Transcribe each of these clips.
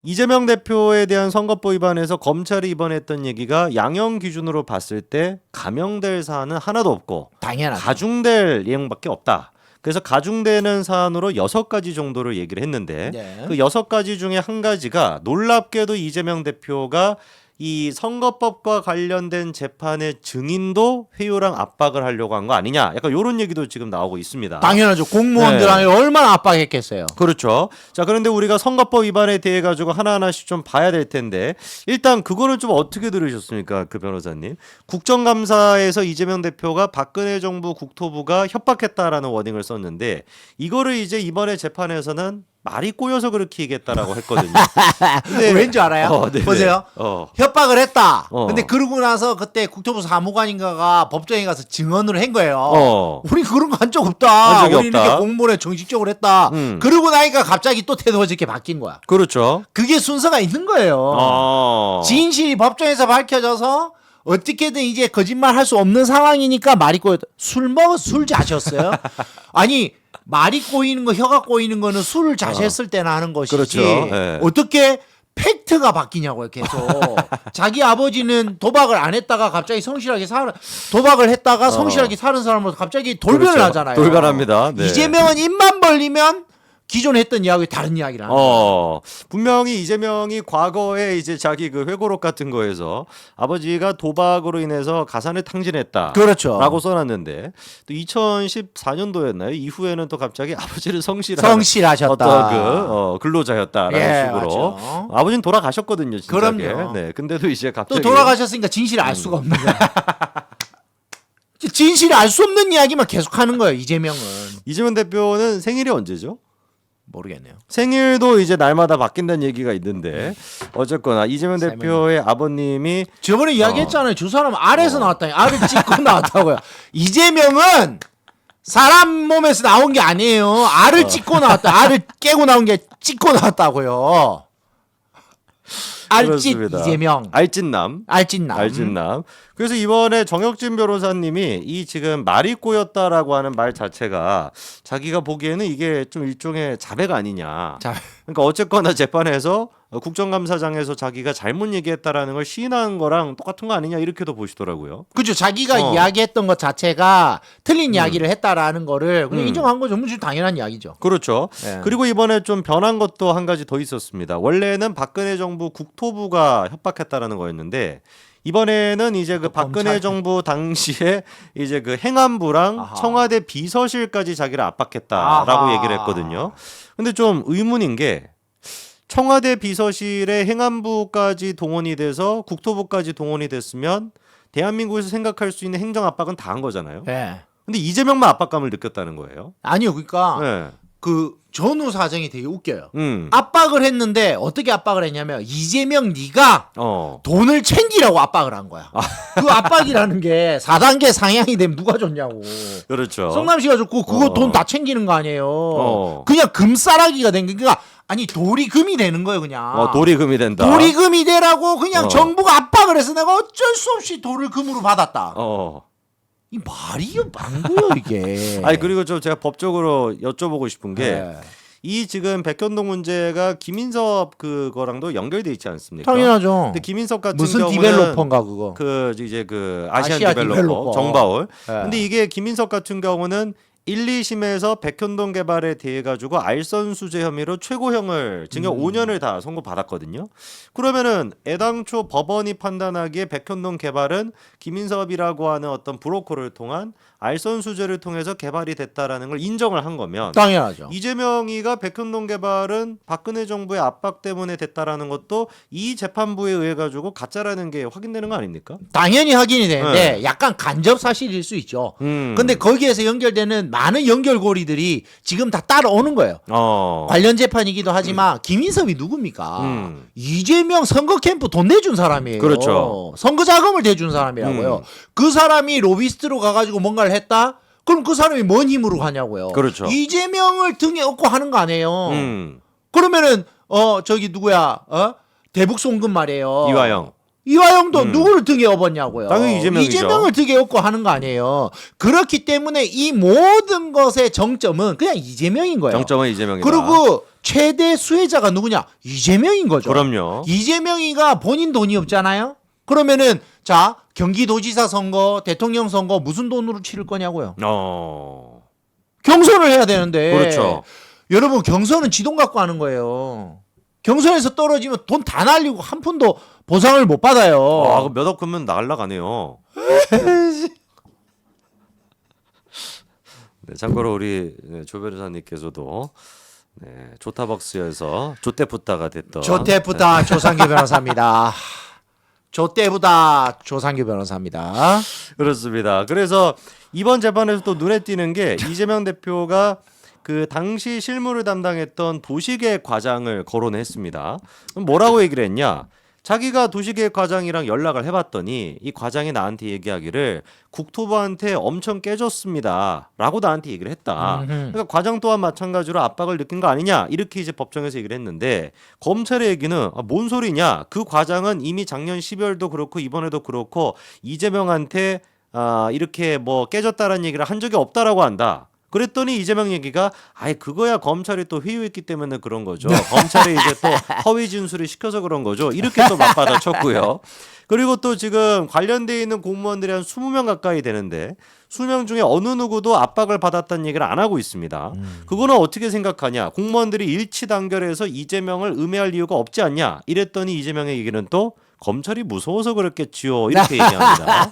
이재명 대표에 대한 선거법 위반에서 검찰이 이번에 했던 얘기가 양형 기준으로 봤을 때 감형될 사안은 하나도 없고 당연하죠. 가중될 내용밖에 없다. 그래서 가중되는 사안으로 6가지 정도를 얘기를 했는데 네. 그 6가지 중에 한 가지가 놀랍게도 이재명 대표가 이 선거법과 관련된 재판의 증인도 회유랑 압박을 하려고 한 거 아니냐. 약간 이런 얘기도 지금 나오고 있습니다. 당연하죠. 공무원들한테 얼마나 압박했겠어요. 그렇죠. 자, 그런데 우리가 선거법 위반에 대해 가지고 하나하나씩 좀 봐야 될 텐데 일단 그거는 좀 어떻게 들으셨습니까? 그 변호사님. 국정감사에서 이재명 대표가 박근혜 정부 국토부가 협박했다라는 워딩을 썼는데 이거를 이제 이번에 재판에서는 말이 꼬여서 그렇게 얘기했다라고 했거든요. 근데 왠지 알아요? 네네. 보세요. 협박을 했다. 어. 근데 그러고 나서 그때 국토부 사무관인가가 법정에 가서 증언을 한 거예요. 우리 그런 거 한 적 없다. 한 적이 우리 없다. 이렇게 공무원에 정식적으로 했다. 그러고 나니까 갑자기 또 태도가 이렇게 바뀐 거야. 그렇죠. 그게 순서가 있는 거예요. 진실이 법정에서 밝혀져서 어떻게든 이제 거짓말 할 수 없는 상황이니까 말이 꼬였다. 술 자셨어요? 아니 말이 꼬이는 거, 혀가 꼬이는 거는 술을 자셨을 때나 하는 것이지. 그렇죠. 네. 어떻게 팩트가 바뀌냐고요, 계속. 자기 아버지는 도박을 안 했다가 갑자기 성실하게 도박을 했다가 성실하게 사는 사람으로 갑자기 돌변을 그렇죠. 하잖아요. 돌변합니다. 네. 이재명은 입만 벌리면 기존에 했던 이야기 다른 이야기를 하는 거예요. 분명히 이재명이 과거에 이제 자기 그 회고록 같은 거에서 아버지가 도박으로 인해서 가산을 탕진했다. 그렇죠. 라고 써놨는데 또 2014년도였나요? 이후에는 또 갑자기 아버지를 성실하셨다. 어떤 그 근로자였다라는 식으로. 맞죠. 아버지는 돌아가셨거든요. 진짜게. 그럼요. 네. 근데도 이제 갑자기 또 돌아가셨으니까 진실을 알 수가 없는 거야. 진실을 알 수 없는 이야기만 계속하는 거예요. 이재명은. 이재명 대표는 생일이 언제죠? 모르겠네요. 생일도 이제 날마다 바뀐다는 얘기가 있는데 어쨌거나 이재명 대표의 아버님이 저번에 이야기했잖아요. 저 사람 알에서 나왔다니. 알을 찍고 나왔다고요. 이재명은 사람 몸에서 나온 게 아니에요. 알을 찍고 나왔다. 알을 깨고 나온 게 찍고 나왔다고요. 알짓 그렇습니다. 이재명. 알찐남. 알찐남. 그래서 이번에 정혁진 변호사님이 이 지금 말이 꼬였다라고 하는 말 자체가 자기가 보기에는 이게 좀 일종의 자백 아니냐. 그러니까 어쨌거나 재판에서 국정감사장에서 자기가 잘못 얘기했다라는 걸 시인한 거랑 똑같은 거 아니냐 이렇게도 보시더라고요. 그죠. 자기가 이야기했던 것 자체가 틀린 이야기를 했다라는 거를 그냥 인정한 거죠. 무슨 당연한 이야기죠. 그렇죠. 네. 그리고 이번에 좀 변한 것도 한 가지 더 있었습니다. 원래는 박근혜 정부 국토부가 협박했다라는 거였는데 이번에는 이제 그 박근혜 검찰. 정부 당시에 이제 그 행안부랑 아하. 청와대 비서실까지 자기를 압박했다라고 아하. 얘기를 했거든요. 근데 좀 의문인 게 청와대 비서실에 행안부까지 동원이 돼서 국토부까지 동원이 됐으면 대한민국에서 생각할 수 있는 행정 압박은 다 한 거잖아요. 네. 근데 이재명만 압박감을 느꼈다는 거예요. 아니요. 그러니까 네. 그 전후 사정이 되게 웃겨요. 음. 압박을 했는데 어떻게 압박을 했냐면 이재명 네가 돈을 챙기라고 압박을 한 거야. 그 압박이라는 게 4단계 상향이 되면 누가 줬냐고. 그렇죠. 성남시가 줬고 그거 돈 다 챙기는 거 아니에요. 그냥 금싸라기가 된 게 그러니까 아니 돌이 금이 되는 거예요 그냥. 돌이 금이 된다. 돌이 금이 되라고 그냥 정부가 압박을 해서 내가 어쩔 수 없이 돌을 금으로 받았다. 이 말이 망고요 이게. 아니 그리고 좀 제가 법적으로 여쭤보고 싶은 게 네. 이 지금 백현동 문제가 김인섭 그거랑도 연결돼 있지 않습니까? 당연하죠. 근데 김인섭 같은 무슨 경우는 디벨로퍼인가 그거. 그 이제 그 아시안 아시아 디벨로퍼 디벨로퍼. 정바울. 네. 근데 이게 김인섭 같은 경우는 1, 2심에서 백현동 개발에 대해 가지고 알선수재 혐의로 최고형을 징역 5년을 다 선고받았거든요. 그러면은 애당초 법원이 판단하기에 백현동 개발은 김인섭이라고 하는 어떤 브로커를 통한 알선수재를 통해서 개발이 됐다라는 걸 인정을 한 거면 당연하죠. 이재명이가 백현동 개발은 박근혜 정부의 압박 때문에 됐다라는 것도 이 재판부에 의해 가지고 가짜라는 게 확인되는 거 아닙니까? 당연히 확인이 되는데 네. 약간 간접 사실일 수 있죠. 근데 거기에서 연결되는 많은 연결고리들이 지금 다 따라오는 거예요. 관련 재판이기도 하지만 김인섭이 누굽니까? 이재명 선거 캠프 돈 내준 사람이에요. 그렇죠. 선거 자금을 대준 사람이라고요. 그 사람이 로비스트로 가가지고 뭔가를 했다? 그럼 그 사람이 뭔 힘으로 가냐고요. 그렇죠. 이재명을 등에 업고 하는 거 아니에요. 그러면은 저기 누구야? 대북 송금 말이에요. 이화영도 누구를 등에 업었냐고요. 당연히 이재명이죠. 이재명을 등에 업고 하는 거 아니에요. 그렇기 때문에 이 모든 것의 정점은 그냥 이재명인 거예요. 정점은 이재명이다. 그리고 최대 수혜자가 누구냐? 이재명인 거죠. 그럼요. 이재명이가 본인 돈이 없잖아요. 그러면은 자 경기도지사 선거, 대통령 선거 무슨 돈으로 치를 거냐고요. 경선을 해야 되는데. 그렇죠. 여러분 경선은 지돈 갖고 하는 거예요. 경선에서 떨어지면 돈 다 날리고 한 푼도 보상을 못 받아요. 몇 억 금은 날라가네요. 네, 참고로 우리 조 변호사님께서도 조타박스에서 조태푸타가 됐던 조태부다 조상규 변호사입니다. 조태부다 조상규 변호사입니다. 그렇습니다. 그래서 이번 재판에서 또 눈에 띄는 게 이재명 대표가 그 당시 실무를 담당했던 도시계획 과장을 거론했습니다. 그럼 뭐라고 얘기를 했냐? 자기가 도시계획 과장이랑 연락을 해봤더니 이 과장이 나한테 얘기하기를 국토부한테 엄청 깨졌습니다 라고 나한테 얘기를 했다. 그러니까 과장 또한 마찬가지로 압박을 느낀 거 아니냐 이렇게 이제 법정에서 얘기를 했는데 검찰의 얘기는 뭔 소리냐, 그 과장은 이미 작년 12월도 그렇고 이번에도 그렇고 이재명한테 이렇게 뭐 깨졌다라는 얘기를 한 적이 없다라고 한다. 그랬더니 이재명 얘기가 그거야 검찰이 또 회유했기 때문에 그런 거죠. 검찰이 이제 또 허위 진술을 시켜서 그런 거죠. 이렇게 또 맞받아쳤고요. 그리고 또 지금 관련돼 있는 공무원들이 한 20명 가까이 되는데 수명 중에 어느 누구도 압박을 받았다는 얘기를 안 하고 있습니다. 그거는 어떻게 생각하냐? 공무원들이 일치 단결해서 이재명을 음해할 이유가 없지 않냐? 이랬더니 이재명의 얘기는 또 검찰이 무서워서 그랬겠지요. 이렇게 얘기합니다.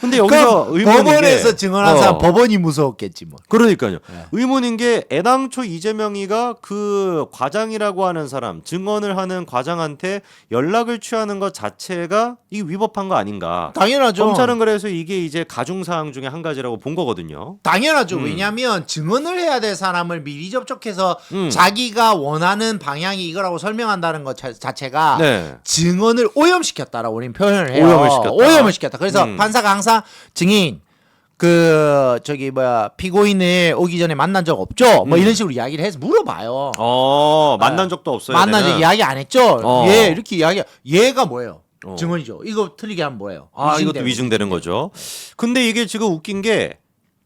근데 여기서 의문인 법원에서 게, 증언한 사람 법원이 무서웠겠지 뭐. 그러니까요. 의문인 게 애당초 이재명이가 그 과장이라고 하는 사람, 증언을 하는 과장한테 연락을 취하는 것 자체가 이 위법한 거 아닌가. 당연하죠. 검찰은 그래서 이게 이제 가중사항 중에 한 가지라고 본 거거든요. 당연하죠. 왜냐하면 증언을 해야 될 사람을 미리 접촉해서 자기가 원하는 방향이 이거라고 설명한다는 것 자체가 증언을 오염시켰다라고 우리는 표현을 해요. 오염을 시켰다. 그래서 판사가 항상 증인 피고인을 오기 전에 만난 적 없죠? 뭐 이런 식으로 이야기를 해서 물어봐요. 만난 적도 없어요. 만난 적 이야기 안 했죠? 예, 이렇게 이야기. 얘가 뭐예요? 증언이죠. 이거 틀리게 하면 뭐예요? 이것도 위증되는 거죠. 근데 이게 지금 웃긴 게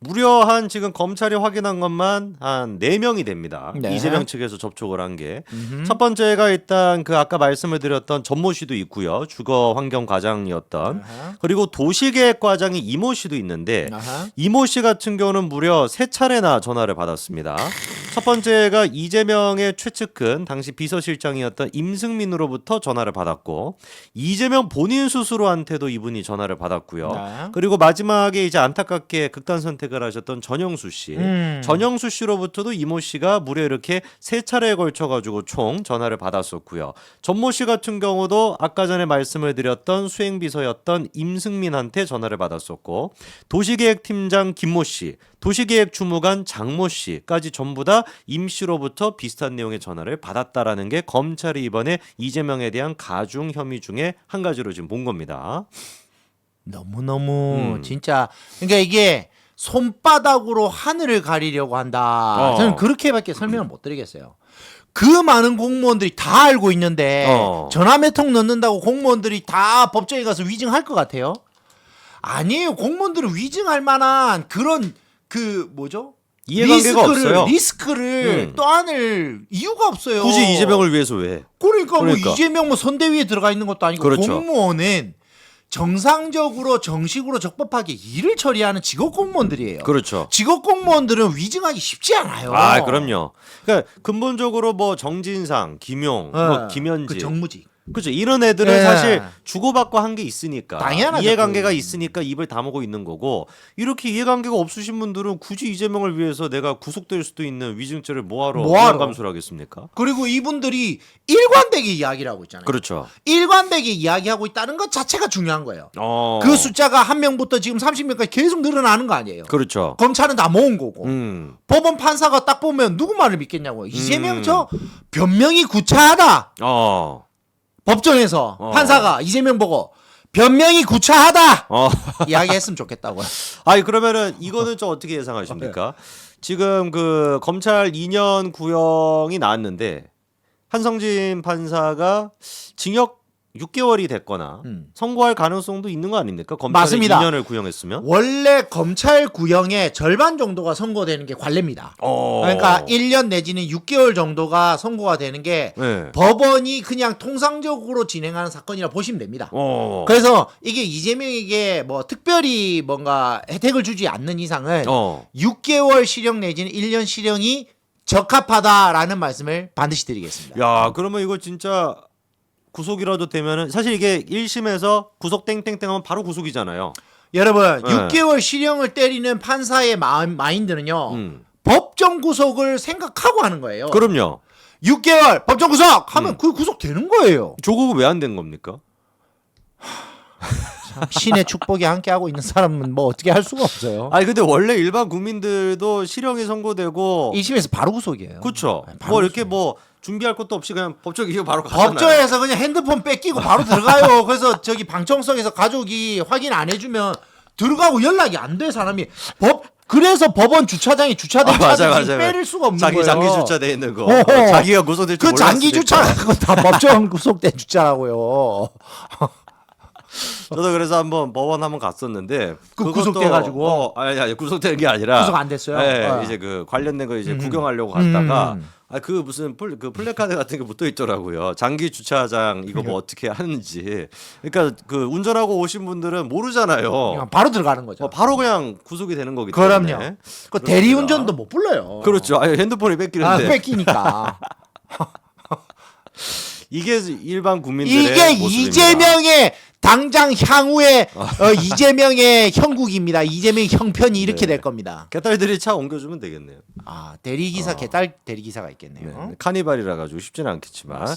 무려 한 지금 검찰이 확인한 것만 한 4명이 됩니다. 네. 이재명 측에서 접촉을 한 게. 첫 번째가 일단 그 아까 말씀을 드렸던 전모 씨도 있고요. 주거 환경 과장이었던. 그리고 도시계획 과장이 이모 씨도 있는데 이모 씨 같은 경우는 무려 3차례나 전화를 받았습니다. 첫 번째가 이재명의 최측근 당시 비서실장이었던 임승민으로부터 전화를 받았고 이재명 본인 스스로한테도 이분이 전화를 받았고요. 그리고 마지막에 이제 안타깝게 극단 선택을 하셨던 전영수 씨. 전영수 씨로부터도 이모 씨가 무려 이렇게 3차례에 걸쳐 가지고 총 전화를 받았었고요. 전모 씨 같은 경우도 아까 전에 말씀을 드렸던 수행비서였던 임승민한테 전화를 받았었고 도시계획팀장 김모 씨, 도시계획주무관 장모 씨까지 전부 다 임 씨로부터 비슷한 내용의 전화를 받았다라는 게 검찰이 이번에 이재명에 대한 가중 혐의 중에 한 가지로 지금 본 겁니다. 너무너무 진짜 그러니까 이게 손바닥으로 하늘을 가리려고 한다. 저는 그렇게밖에 설명을 못 드리겠어요. 그 많은 공무원들이 다 알고 있는데 전화 몇 통 넣는다고 공무원들이 다 법정에 가서 위증할 것 같아요? 아니에요. 공무원들은 위증할 만한 그런 이해관계가 없어요. 리스크를 떠안을 이유가 없어요. 굳이 이재명을 위해서 왜? 그러니까 뭐 이재명 뭐 선대위에 들어가 있는 것도 아니고 그렇죠. 공무원은 정상적으로 정식으로 적법하게 일을 처리하는 직업 공무원들이에요. 그렇죠. 직업 공무원들은 위증하기 쉽지 않아요. 그럼요. 그러니까 근본적으로 뭐 정진상, 김용, 뭐 김현지, 정무직. 그렇죠. 이런 애들은 사실 주고받고 한 게 있으니까 당연하죠. 이해관계가 있으니까 입을 다물고 있는 거고 이렇게 이해관계가 없으신 분들은 굳이 이재명을 위해서 내가 구속될 수도 있는 위증죄를 뭐하러 감수를 하겠습니까? 그리고 이분들이 일관되게 이야기를 하고 있잖아요. 그렇죠. 일관되게 이야기하고 있다는 것 자체가 중요한 거예요. 그 숫자가 한 명부터 지금 30명까지 계속 늘어나는 거 아니에요. 그렇죠. 검찰은 다 모은 거고 법원 판사가 딱 보면 누구 말을 믿겠냐고요. 이재명 저 변명이 구차하다. 법정에서 판사가 이재명 보고 변명이 구차하다 이야기했으면 좋겠다고요. 그러면은 이거는 좀 어떻게 예상하십니까? 지금 그 검찰 2년 구형이 나왔는데 한성진 판사가 징역 6개월이 됐거나 선고할 가능성도 있는 거 아닙니까? 검찰이 맞습니다. 2년을 구형했으면. 원래 검찰 구형의 절반 정도가 선고되는 게 관례입니다. 그러니까 1년 내지는 6개월 정도가 선고가 되는 게 네. 법원이 그냥 통상적으로 진행하는 사건이라 보시면 됩니다. 그래서 이게 이재명에게 뭐 특별히 뭔가 혜택을 주지 않는 이상은 6개월 실형 내지는 1년 실형이 적합하다라는 말씀을 반드시 드리겠습니다. 야, 그러면 이거 진짜 구속이라도 되면은 사실 이게 1심에서 구속 땡땡땡 하면 바로 구속이잖아요. 여러분 네. 6개월 실형을 때리는 판사의 마인드는요. 법정 구속을 생각하고 하는 거예요. 그럼요. 6개월 법정 구속 하면 그 구속 되는 거예요. 조국은 왜 안 된 겁니까? 참 신의 축복이 함께하고 있는 사람은 뭐 어떻게 할 수가 없어요. 아니 근데 원래 일반 국민들도 실형이 선고되고 1심에서 바로 구속이에요. 그렇죠. 바로 뭐 이렇게 뭐 준비할 것도 없이 그냥 법적 이유 바로 가잖아요. 법정에서 그냥 핸드폰 뺏기고 바로 들어가요. 그래서 저기 방청석에서 가족이 확인 안 해주면 들어가고 연락이 안 돼 사람이. 그래서 법원 주차장에 주차된 차를 빼릴 수가 없는 거예요. 장기 주차돼 있는 거. 어허. 자기가 구속될 줄 그 장기 몰랐으니까. 주차 그거 다 법정 구속된 주차라고요. 저도 그래서 한번 법원 한번 갔었는데 그 그것도 구속돼가지고? 아니 구속된 게 아니라 구속 안 됐어요? 네, 이제 그 관련된 거 이제 구경하려고 갔다가 그 무슨 그 플래카드 같은 게 붙어 있더라고요. 장기 주차장 이거 뭐 어떻게 하는지. 그러니까 그 운전하고 오신 분들은 모르잖아요. 그냥 바로 들어가는 거죠. 바로 그냥 구속이 되는 거기 때문에. 그럼요. 그 대리운전도 못 불러요. 그렇죠. 아니, 핸드폰이 뺏기는데 뺏기니까. 이게 일반 국민들의 이게 모습입니다. 이재명의 당장 향후에 이재명의 형국입니다. 이재명의 형편이 이렇게 될 겁니다. 개딸들이 차 옮겨주면 되겠네요. 대리기사 개딸 대리기사가 있겠네요. 네. 카니발이라 가지고 쉽지는 않겠지만. 맞습니다.